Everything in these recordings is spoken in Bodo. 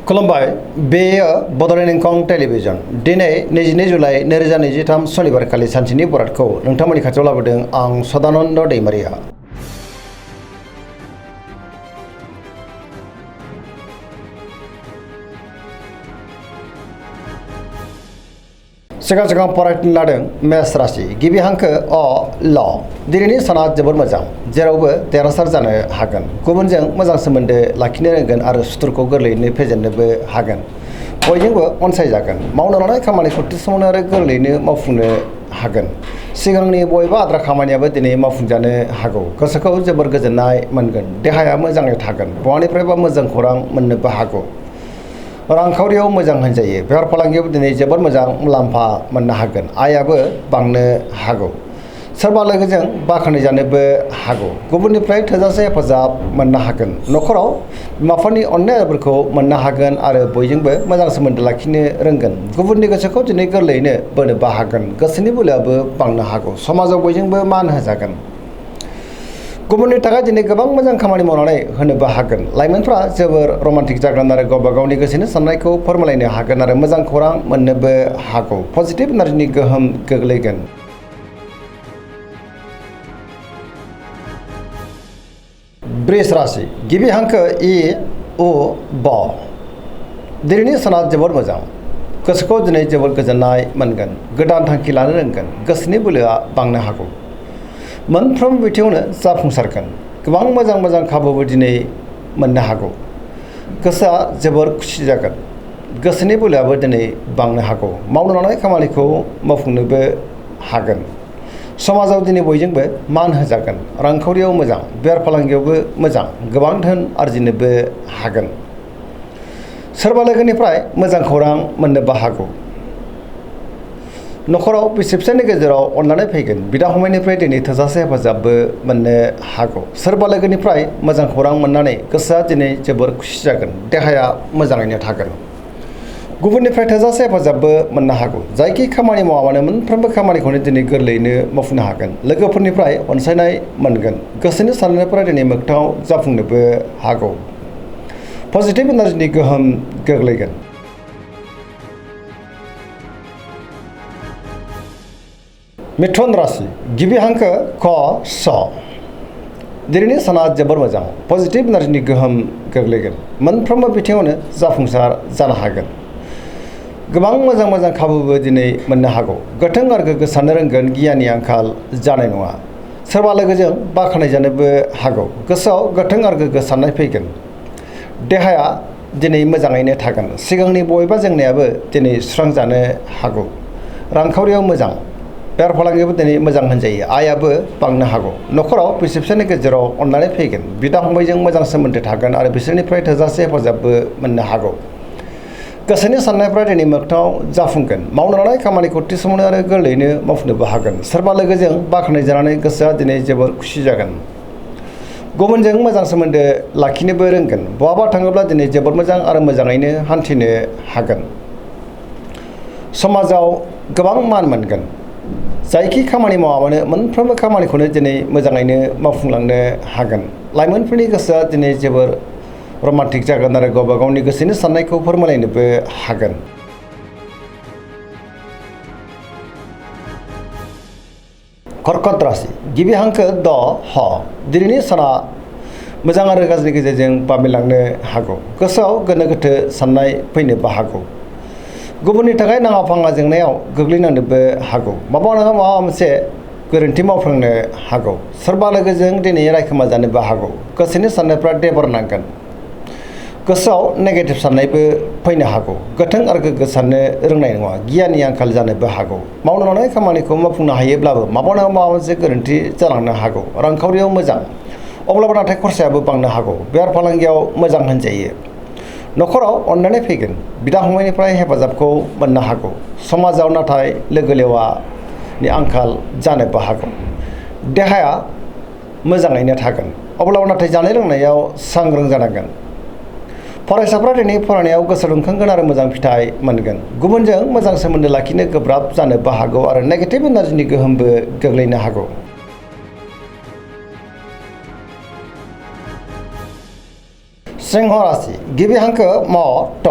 खुलुमबाय बेयो बड'लेण्ड इंखं टेलिभिजन दिनै 22 जुलाइ 2023 सनिबारखालि सानसेनि बरादखौ नोंथांमोननि खाथियाव लाबोदों आं सदानन्द दैमारिया। सिगां फरायनो लादों मेष राशि गिबि हांखो अ ल दिनैनि साना जोबोर मोजां जेरावबो देरहासार जानो हागोन गुबुनजों मोजां सोमोन्दो लाखिनो रोंगोन आरो सुथुरखौ गोरलैयैनो फेजेननोबो हागोन बयजोंबो अनसायजागोन मावनो लानाय खामानिखौ थि समावनो आरो गोरलैयैनो मावफुंनो हागोन सिगांनि बबेबा आद्रा खामानियाबो दिनै मावफुंजानो हागौ गोसोखौ जोबोर गोजोननाय मोनगोन देहाया मोजाङै थागोन बहानिफ्रायबा मोजां खौरां मोननोबो हागौ रांखावरियाव मोजां होनजायो बेफार फालांगियाव दिनै जोबोर मोजां मुलाम्फा मोननो हागोन आयाबो बांनो हागौ सोरबा लोगोजों बाख्नायजानोबो हागौ गुबुननिफ्राय थोजासे हेफाजाब मोननो हागोन न'खराव बिमाफोरनि अननायफोरखौ मोननो हागोन आरो बयजोंबो मोजां सोमोन्दो लाखिनो रोंगोन गुबुननि गोसोखौ दिनै गोरलैयैनो बोनोबो हागोन गोसोनि बोलोआबो बांनो हागौ समाजाव बयजोंबो मान होजागोन गुबुननि थाखाय दिनै गोबां मोजां खामानि मावनानै होनोबो हागोन लाइमोनफ्रा जोबोर रमान्टिक जागोन आरो गावबा गावनि गोसोनि साननायखौ फोरमायलायनो हागोन आरो मोजां खौरां मोननोबो हागौ पजिटिभ एनार्जिनि गोहोम गोग्लैगोन वृष राशि गिबि हांखो इ उ ब दिनैनि साना जोबोर मोजां गोसोखौ दिनै जोबोर गोजोननाय मोनगोन गोदान थांखि लानो रोंगोन गोसोनि बोलोआ बांनो हागौ मोनफ्रोम बिथिङावनो जाफुंसारगोन गोबां मोजां खाबुबो दिनै मोननो हागौ गोसोआ जोबोर खुसि जागोन गोसोनि बोलोआबो दिनै बांनो हागौ मावनो लानाय खामानिखौ मावफुंनोबो हागोन समाजाव दिनै बयजोंबो मान होजागोन रांखावरियाव मोजां बेफार फालांगियावबो मोजां गोबां धोन आरजिनोबो हागोन सोरबा लोगोनिफ्राय मोजां खौरां मोननोबो हागौ न'खराव बिसि फिसायनि गेजेराव अनलायनाय फैगोन बिदा फंबायनिफ्राय दिनै थोजासे हेफाजाबबो मोननो हागौ सोरबा लोगोनिफ्राय मोजां खौरां मोननानै गोसोआ दिनै जोबोर खुसि जागोन देहाया मोजाङैनो थागोन गुबुननिफ्राय थोजासे हेफाजाबबो मोननो हागौ जायखि खामानि मावा मानो मोनफ्रोमबो खामानिखौनो दिनै गोरलैयैनो मावफुंनो हागोन लोगोफोरनिफ्राय अनसायनाय मोनगोन गोसोनि साननायफोरा दिनै मोगथाङाव जाफुंनोबो हागौ पजिटिभ एनार्जिनि गोहोम गोग्लैगोन मिथुन राशि गिबि हांखो क स दिनैनि साना जोबोर मोजां पजिटिभ एनार्जिनि गोहोम गोग्लैगोन मोनफ्रोमबो बिथिङावनो जाफुंसार जानो हागोन गोबां मोजां खाबुबो दिनै मोननो हागौ गोथों आरो गोग्गो साननो रोंगोन गियाननि आंखाल जानाय नङा सोरबा लोगोजों बाख्नायजानोबो हागौ गोसोआव गोथों आरो गोग्गो साननाय फैगोन देहाया दिनै मोजाङैनो थागोन सिगांनि बबेबा जेंनायाबो दिनै सुस्रांजानो हागौ रांखावरियाव मोजां बेफार फालांगियावबो दिनै मोजां होनजायो आयाबो बांनो हागौ न'खराव बिसि फिसायनि गेजेराव अननानै फैगोन बिदा फंबायजों मोजां सोमोन्दो थागोन आरो बिसोरनिफ्राय थोजासे हेफाजाबबो मोननो हागौ गोसोनि साननायफ्रा दिनै मोगथाङाव जाफुंगोन मावनो लानाय खामानिखौ थि समावनो आरो गोरलैयैनो मावफुंनोबो हागोन सोरबा लोगोजों बाख्नायजानानै गोसोआ दिनै जोबोर खुसि जागोन गुबुनजों मोजां सोमोन्दो लाखिनोबो रोंगोन बहाबा थाङोब्ला दिनै जोबोर मोजां आरो मोजाङैनो हान्थिनो हागोन समाजाव गोबां मान मोनगोन जायखि खामानि मावा मानो मोनफ्रोमबो खामानिखौनो दिनै मोजाङैनो मावफुंलांनो हागोन लाइमोनफोरनि गोसोआ दिनै जोबोर रमान्टिक जागोन आरो गावबा गावनि गोसोनि साननायखौ फोरमायलायनोबो हागोन कर्कट राशि गिबि हांखो द ह दिनैनि साना मोजां आरो गाज्रिनि गेजेरजों बाबेनलांनो हागौ गोसोआव गोनो गोथो साननाय फैनोबो हागौ गुबुननि थाखाय नाङा फाङा जेंनायाव गोग्लैनांनोबो हागौ माबा नङा माबा मोनसे गोरोन्थि मावफ्लांनो हागौ सोरबा लोगोजों दिनै रायखोमा जानोबो हागौ गोसोनि साननायफ्रा देबर नांगोन गोसोआव नेगेटिभ साननायबो फैनो हागौ गोथों आरो गोग्गो साननो रोंनाय नङा गियाननि आंखाल जानोबो हागौ मावनो लानाय खामानिखौ मावफुंनो हायोब्लाबो माबा नङा माबा मोनसे गोरोन्थि जालांनो हागौ रांखावरियाव मोजां अब्लाबो नाथाय खरसायाबो बांनो हागौ बेफार फालांगियाव मोजां होनजायो न'खराव अननानै फैगोन बिदा फंबायनिफ्राय हेफाजाबखौ मोननो हागौ समाजाव नाथाय लोगो लेवानि आंखाल जानोबो हागौ देहाया मोजाङैनो थागोन अब्लाबो नाथाय जानाय लोंनायाव सांग्रां जानांगोन फरायसाफ्रा दिनै फरायनायाव गोसो दुंखांगोन आरो मोजां फिथाइ मोनगोन गुबुनजों मोजां सोमोन्दो लाखिनो गोब्राब जानोबो हागौ आरो नेगेटिभ एनार्जिनि गोहोमबो गोग्लैनो हागौ सिंह राशि गिबि हांखो म ट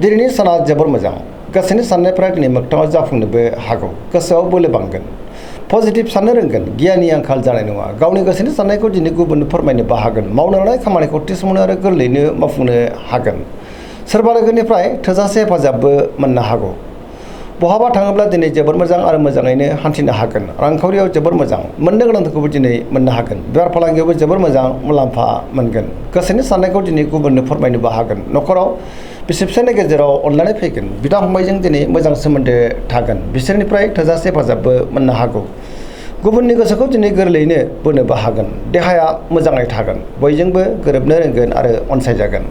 दिनैनि साना जोबोर मोजां गोसोनि साननायफ्रा दिनै मोगथाङाव जाफुंनोबो हागौ गोसोआव बोलो बांगोन पजिटिभ साननो रोंगोन गियाननि आंखाल जानाय नङा गावनि गोसोनि साननायखौ दिनै गुबुननो फोरमायनोबो हागोन मावनो लानाय खामानिखौ थि समावनो आरो गोरलैयैनो मावफुंनो हागोन सोरबा लोगोनिफ्राय थोजासे हेफाजाबबो मोननो हागौ बहाबा थाङोब्ला दिनै जोबोर मोजां आरो मोजाङैनो हान्थिनो हागोन रांखावरियाव जोबोर मोजां मोननो गोनांखौबो दिनै मोननो हागोन बेफार फालांगियावबो जोबोर मोजां मुलाम्फा मोनगोन गोसोनि साननायखौ दिनै गुबुननो फोरमायनोबो हागोन न'खराव बिसि फिसायनि गेजेराव अनलायनाय फैगोन बिदा फंबायजों दिनै मोजां सोमोन्दो थागोन बिसोरनिफ्राय थोजासे हेफाजाबबो मोननो हागौ गुबुननि गोसोखौ दिनै गोरलैयैनो बोनोबो हागोन देहाया मोजाङै थागोन बयजोंबो गोरोबनो रोंगोन आरो अनसायजागोन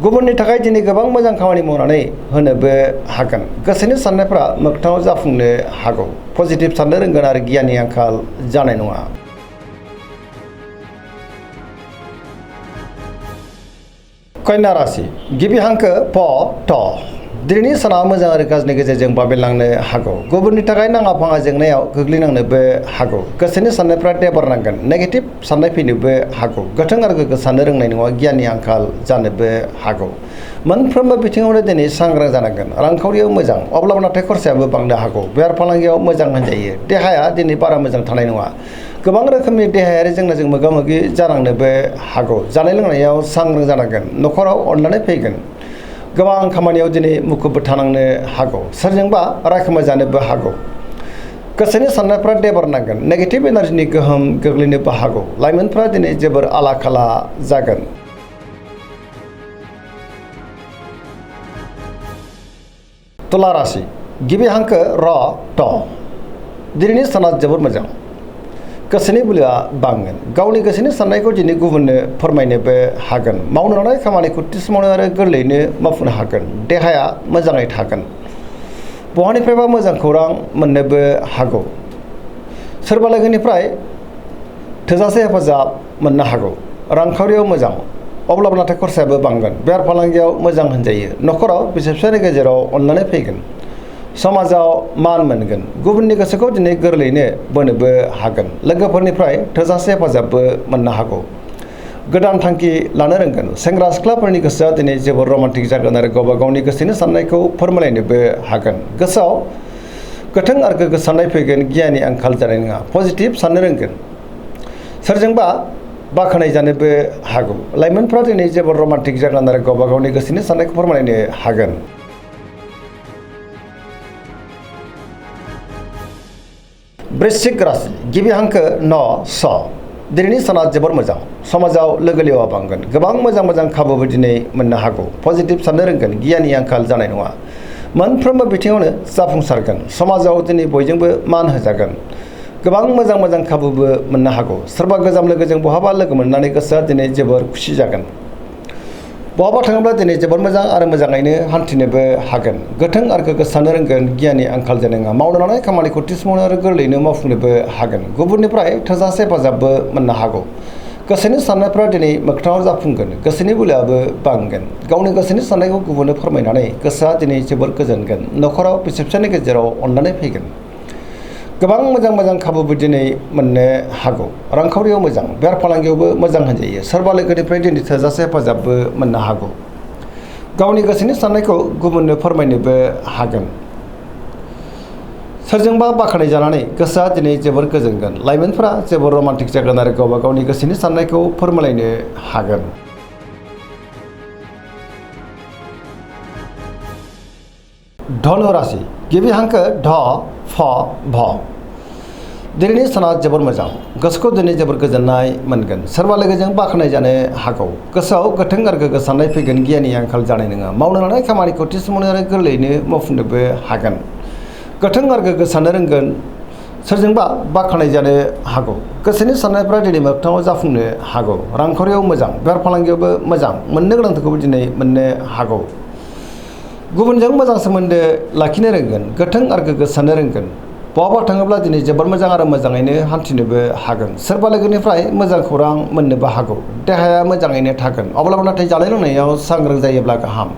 गुबुननि थाखाय दिनै गोबां मोजां खामानि मावनानै होनोबो हागोन गोसोनि साननायफ्रा मोगथाङाव जाफुंनो हागौ पजिटिभ साननो रोंगोन आरो गियाननि आंखाल जानाय नङा कन्या राशि गिबि हांखो प ट दिनैनि साना मोजां आरो गाज्रिनि गेजेरजों बाबेनलांनो हागौ गुबुननि थाखाय नाङा फाङा जेंनायाव गोग्लैनांनोबो हागौ गोसोनि साननायफ्रा देबारनांगोन नेगेटिभ साननाय फैनोबो हागौ गोथों आरो गोग्गो साननो रोंनाय नङा गियाननि आंखाल जानोबो हागौ मोनफ्रोमबो बिथिङावनो दिनै सांग्रां जानांगोन रांखावरियाव मोजां अब्लाबो नाथाय खरसायाबो बांनो हागौ बेफार फालांगियाव मोजां होनजायो देहाया दिनै बारा मोजां थानाय नङा गोबां रोखोमनि देहायारि जेंनाजों मोगा मोगि जानांनोबो हागौ जानाय लोंनायाव सांग्रां जानांगोन न'खराव अनलायनाय फैगोन गोबां खामानियाव दिनै मुखुबबो थानांनो हागौ सोरजोंबा रायखोमा जानोबो हागौ गोसोनि साननायफ्रा देबारनांगोन नेगेटिभ एनार्जिनि गोहोम गोग्लैनोबो हागौ लाइमोनफ्रा दिनै जोबोर आला खाला जागोन तुला राशि गिबि हांखो र ट दिनैनि साना जोबोर मोजां गोसोनि बोलोआ बांगोन गावनि गोसोनि साननायखौ दिनै गुबुननो फोरमायनोबो हागोन मावनो लानाय खामानिखौ थि समावनो आरो गोरलैयैनो मावफुंनो हागोन देहाया मोजाङै थागोन बहानिफ्रायबा मोजां खौरां मोननोबो हागौ सोरबा लोगोनिफ्राय थोजासे हेफाजाब मोननो हागौ रांखावरियाव मोजां अब्लाबो नाथाय खरसायाबो बांगोन बेफार फालांगियाव मोजां होनजायो न'खराव बिसि फिसायनि गेजेराव अनलायनाय फैगोन समाजाव मान मोनगोन गुबुननि गोसोखौ दिनै गोरलैयैनो बोनोबो हागोन लोगोफोरनिफ्राय थोजासे हेफाजाबबो मोननो हागौ गोदान थांखि लानो रोंगोन सेंग्रा सिख्लाफोरनि गोसोआ दिनै जोबोर रमान्टिक जागोन आरो गावबा गावनि गोसोनि साननायखौ फोरमायलायनोबो हागोन गोसोआव गोथों आरो गोग्गो साननाय फैगोन गियाननि आंखाल जानाय नङा पजिटिभ साननो रोंगोन सोरजोंबा बाख्नाय जानोबो हागौ लाइमोनफ्रा दिनै जोबोर रमान्टिक जागोन आरो गावबा गावनि गोसोनि साननायखौ फोरमायलायनो हागोन वृश्चिक राशि गिबि हांखो न स दिनैनि साना जोबोर मोजां समाजाव लोगो लेवा बांगोन गोबां मोजां मोजां खाबुबो दिनै मोननो हागौ पजिटिभ साननो रोंगोन गियाननि आंखाल जानाय नङा मोनफ्रोमबो बिथिङावनो जाफुंसारगोन समाजाव दिनै बयजोंबो मान होजागोन गोबां मोजां मोजां खाबुबो मोननो हागौ सोरबा गोजाम लोगोजों बहाबा लोगो मोननानै गोसोआ दिनै जोबोर खुसि जागोन बहाबा थाङोब्ला दिनै जोबोर मोजां आरो मोजाङैनो हान्थिनोबो हागोन गोथों आरो गोग्गो साननो रोंगोन गियाननि आंखाल जानाय नङा मावनो लानाय खामानिखौ थि समावनो आरो गोरलैयैनो मावफुंनोबो हागोन गुबुननिफ्राय थोजासे हेफाजाबबो मोननो हागौ गोसोनि साननायफ्रा दिनै मोगथाङाव जाफुंगोन गोसोनि बोलोआबो बांगोन गावनि गोसोनि साननायखौ गुबुननो फोरमायनानै गोसोआ दिनै जोबोर गोजोनगोन न'खराव बिसि फिसायनि गेजेराव अनलायनाय फैगोन गोबां मोजां मोजां खाबुबो दिनै मोननो हागौ रांखावरियाव मोजां बेफार फालांगियावबो मोजां होनजायो सोरबा लोगोनिफ्राय दिनै थोजासे हेफाजाबबो मोननो हागौ गावनि गोसोनि साननायखौ गुबुननो फोरमायनोबो हागोन सोरजोंबा बाख्नाय जानानै गोसोआ दिनै जोबोर गोजोनगोन लाइमोनफोरा जोबोर रमान्टिक जागोन आरो गावबा गावनि गोसोनि साननायखौ फोरमायलायनो हागोन धनु राशि गिबि हांखो ध फ भ दिनैनि साना जोबोर मोजां गोसोखौ दिनै जोबोर गोजोननाय मोनगोन सोरबा लोगोजों बाख्नाय जानो हागौ गोसोआव गोथों आरो गोग्गो साननाय फैगोन गियाननि आंखाल जानाय नङा मावनो लानाय खामानिखौ थि समावनो आरो गोरलैयैनो मावफुंनोबो हागोन गोथों आरो गोग्गो साननो रोंगोन सोरजोंबा बाख्नाय जानो हागौ गोसोनि साननायफ्रा दिनै मोगथाङाव जाफुंनो हागौ रांखावरियाव मोजां बेफार फालांगियावबो मोजां मोननो गोनांखौबो दिनै मोननो हागौ गुबुनजों मोजां सोमोन्दो लाखिनो रोंगोन गोथों आरो गोग्गो साननो रोंगोन बहाबा थाङोब्ला दिनै जोबोर मोजां आरो मोजाङैनो हान्थिनोबो हागोन सोरबा लोगोनिफ्राय मोजां खौरां मोननोबो हागौ देहाया मोजाङैनो थागोन अब्लाबो नाथाय जानाय लोंनायाव सांग्रां जायोब्ला गाहाम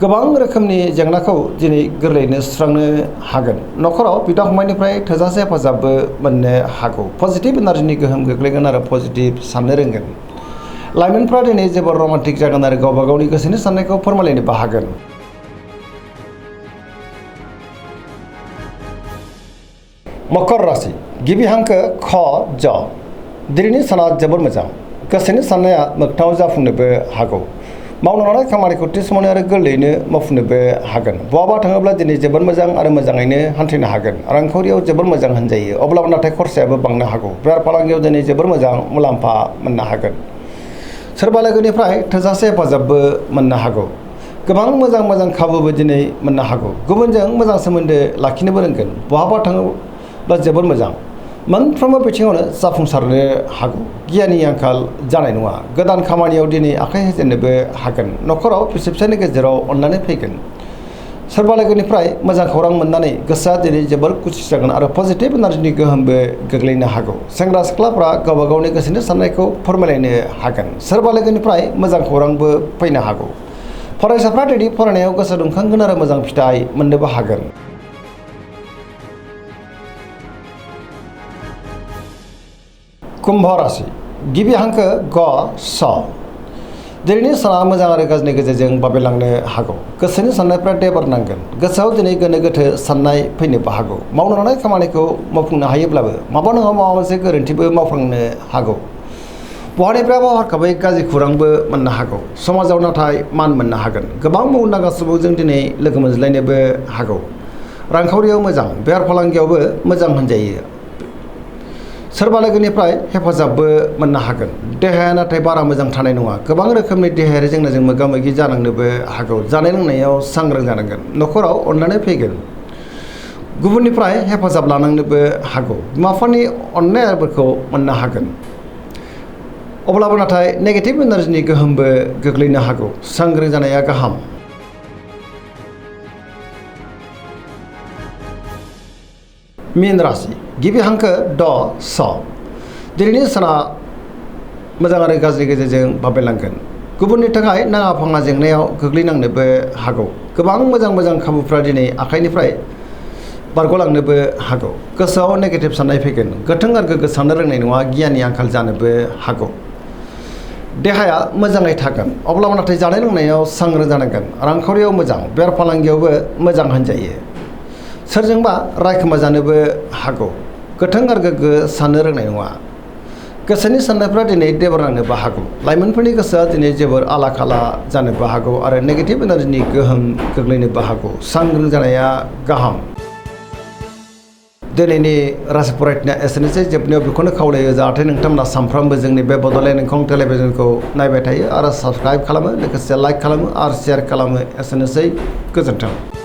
गोबां रोखोमनि जेंनाखौ दिनै गोरलैयैनो सुस्रांनो हागोन न'खराव बिदा फंबायनिफ्राय थोजासे हेफाजाबबो मोननो हागौ पजिटिभ एनार्जिनि गोहोम गोग्लैगोन आरो पजिटिभ साननो रोंगोन लाइमोनफ्रा दिनै जोबोर रमान्टिक जागोन आरो गावबा गावनि गोसोनि साननायखौ फोरमायलायनोबो हागोन। मकर राशि गिबि हांखो ख ज दिनैनि साना जोबोर मोजां गोसोनि साननाया मोगथाङाव जाफुंनोबो हागौ। मावनो लानाय खामानिखौ थि समावनो आरो गोरलैयैनो मावफुंनोबो हागोन। बहाबा थाङोब्ला दिनै जोबोर मोजां आरो मोजाङैनो हान्थिनो हागोन। रांखावरियाव जोबोर मोजां होनजायो, अब्लाबो नाथाय खरसायाबो बांनो हागौ। बेफार फालांगियाव दिनै जोबोर मोजां मुलाम्फा मोननो हागोन। सोरबा लोगोनिफ्राय थोजासे हेफाजाबबो मोननो हागौ। गोबां मोजां खाबुबो दिनै मोननो हागौ। गुबुनजों मोजां सोमोन्दो लाखिनोबो रोंगोन। बहाबा थाङोब्ला जोबोर मोजां, मोनफ्रोमबो बिथिङावनो जाफुंसारनो हागौ। गियाननि आंखाल जानाय नङा। गोदान खामानियाव दिनै आखाइ होजेननोबो हागोन। न'खराव बिसि फिसायनि गेजेराव अननानै फैगोन। सोरबा लोगोनिफ्राय मोजां खौरां मोननानै गोसोआ दिनै जोबोर खुसि जागोन आरो पजिटिभ एनार्जिनि गोहोमबो गोग्लैनो हागौ। सेंग्रा सिख्लाफ्रा गावबा गावनि गोसोनि साननायखौ फोरमायलायनो हागोन। सोरबा लोगोनिफ्राय मोजां खौरांबो फैनो हागौ। फरायसाफ्रा दिनै फरायनायाव गोसो दुंखांगोन आरो मोजां फिथाइ मोननोबो हागोन। कुम्भ राशि गिबि हांखो ग स दिनैनि साना मोजां आरो गाज्रिनि गेजेरजों बाबेलांनो हागौ। गोसोनि साननायफ्रा देबार नांगोन। गोसोआव दिनै गोनो गोथो साननाय फैनोबो हागौ। मावनो लानाय खामानिखौ मावफुंनो हायोब्लाबो माबा नङा माबा मोनसे गोरोन्थिबो मावफ्लांनो हागौ। बहानिफ्रायबा हरखाबै गाज्रि खौरांबो मोननो हागौ। समाजाव नाथाय मान मोननो हागोन। गोबां मुंदांखा सुबुंजों दिनै लोगो मोनज्लायनोबो हागौ। रांखावरियाव मोजां, बेफार फालांगियावबो मोजां होनजायो। सोरबा लोगोनिफ्राय हेफाजाबबो मोननो हागोन। देहाया नाथाय बारा मोजां थानाय नङा। गोबां रोखोमनि देहायारि जेंनाजों मोगा मोगि जानांनोबो हागौ। जानाय लोंनायाव सांग्रां जानांगोन। न'खराव अननानै फैगोन। गुबुननिफ्राय हेफाजाब लानांनोबो हागौ। बिमा बिफानि अननायफोरखौ मोननो हागोन। अब्लाबो नाथाय नेगेटिभ एनार्जिनि गोहोमबो गोग्लैनो हागौ। सांग्रां जानाया गाहाम। मीन राशि गिबि हांखो ड स दिनैनि साना मोजां आरो गाज्रि गेजेरजों बाबेलांगोन। गुबुननि थाखाय नाङा फाङा जेंनायाव गोग्लैनांनोबो हागौ। गोबां मोजां खाबुफ्रा दिनै आखाइनिफ्राय बारग'लांनोबो हागौ। गोसोआव नेगेटिभ साननाय फैगोन। गोथों आरो गोग्गो साननो रोंनाय नङा। गियाननि आंखाल जानोबो हागौ। देहाया मोजाङै थागोन, अब्लाबो नाथाय जानाय लोंनायाव सांग्रां जानांगोन। रांखावरियाव मोजां, बेफार फालांगियावबो मोजां होनजायो। सोरजोंबा रायखोमा जानोबो हागौ। गोथों आरो गोग्गो साननो रोंनाय नङा। गोसोनि साननायफ्रा दिनै देबार नांनोबो हागौ। लाइमोनफोरनि गोसोआ दिनै जोबोर आला खाला जानोबो हागौ आरो नेगेटिभ एनार्जिनि गोहोम गोग्लैनोबो हागौ। सांग्रां जानाया गाहाम। दिनैनि राशि फरायथिनाया एसेनोसै। जोबनायाव बेखौनो खावलायो जाहाथे नोंथांमोना सानफ्रामबो जोंनि बे बड'लेण्ड इंखं टेलिभिजनखौ नायबाय थायो आरो साबस्क्राइब खालामो, लोगोसे लाइक खालामो आरो शेयार खालामो। एसेनोसै, गोजोन्थों।